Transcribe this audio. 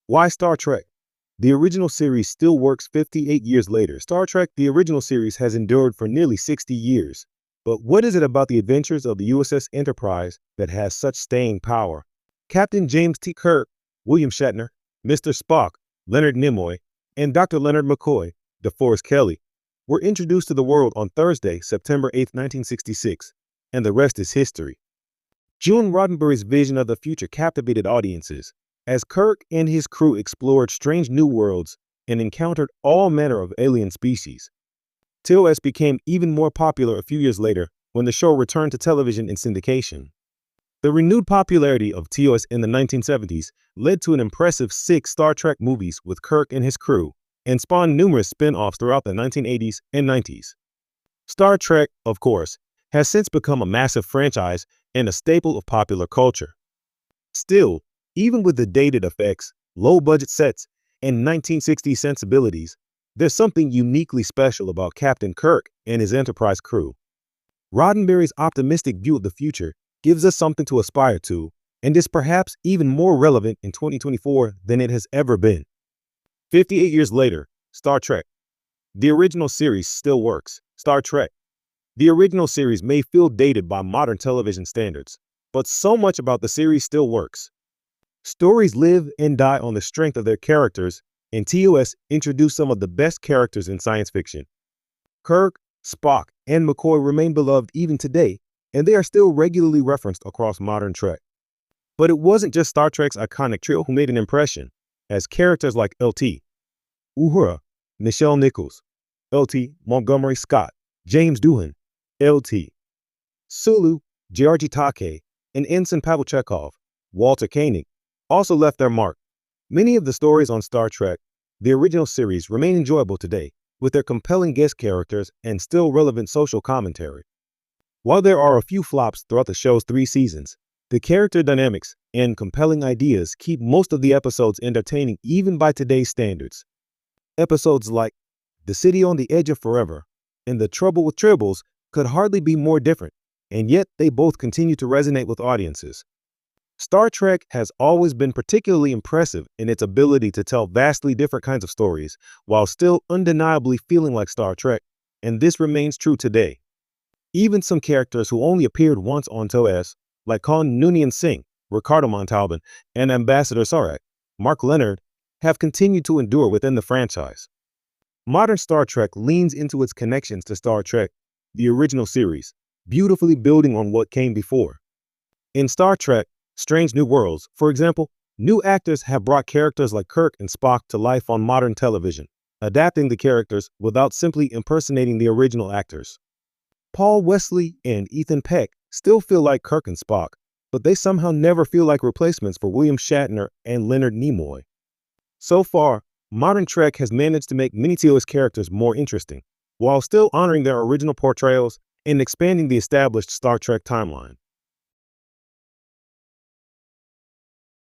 Why Star Trek? The original series still works 58 years later. Star Trek, the original series, has endured for nearly 60 years. But what is it about the adventures of the USS Enterprise that has such staying power? Captain James T. Kirk, William Shatner, Mr. Spock, Leonard Nimoy, and Dr. Leonard McCoy, DeForest Kelley, were introduced to the world on Thursday, September 8, 1966, and the rest is history. Gene Roddenberry's vision of the future captivated audiences as Kirk and his crew explored strange new worlds and encountered all manner of alien species. TOS became even more popular a few years later when the show returned to television in syndication. The renewed popularity of TOS in the 1970s led to an impressive 6 Star Trek movies with Kirk and his crew, and spawned numerous spin-offs throughout the 1980s and 90s. Star Trek, of course, has since become a massive franchise and a staple of popular culture. Still, even with the dated effects, low-budget sets, and 1960s sensibilities, there's something uniquely special about Captain Kirk and his Enterprise crew. Roddenberry's optimistic view of the future gives us something to aspire to, and is perhaps even more relevant in 2024 than it has ever been. 58 years later, Star Trek. The original series still works. Star Trek. The original series may feel dated by modern television standards, but so much about the series still works. Stories live and die on the strength of their characters, and TOS introduced some of the best characters in science fiction. Kirk, Spock, and McCoy remain beloved even today, and they are still regularly referenced across modern Trek. But it wasn't just Star Trek's iconic trio who made an impression, as characters like LT, Uhura, Nichelle Nichols, LT, Montgomery Scott, James Doohan, LT, Sulu, Georgi Takei, and Ensign Pavel Chekhov, Walter Koenig, also left their mark. Many of the stories on Star Trek, the original series, remain enjoyable today, with their compelling guest characters and still relevant social commentary. While there are a few flops throughout the show's 3 seasons, the character dynamics and compelling ideas keep most of the episodes entertaining even by today's standards. Episodes like The City on the Edge of Forever and The Trouble with Tribbles could hardly be more different, and yet they both continue to resonate with audiences. Star Trek has always been particularly impressive in its ability to tell vastly different kinds of stories while still undeniably feeling like Star Trek, and this remains true today. Even some characters who only appeared once on TOS, like Khan Noonien Singh, Ricardo Montalban, and Ambassador Sarek, Mark Leonard, have continued to endure within the franchise. Modern Star Trek leans into its connections to Star Trek, the original series, beautifully building on what came before. In Star Trek, Strange New Worlds, for example, new actors have brought characters like Kirk and Spock to life on modern television, adapting the characters without simply impersonating the original actors. Paul Wesley and Ethan Peck still feel like Kirk and Spock, but they somehow never feel like replacements for William Shatner and Leonard Nimoy. So far, modern Trek has managed to make many TOS characters more interesting, while still honoring their original portrayals and expanding the established Star Trek timeline.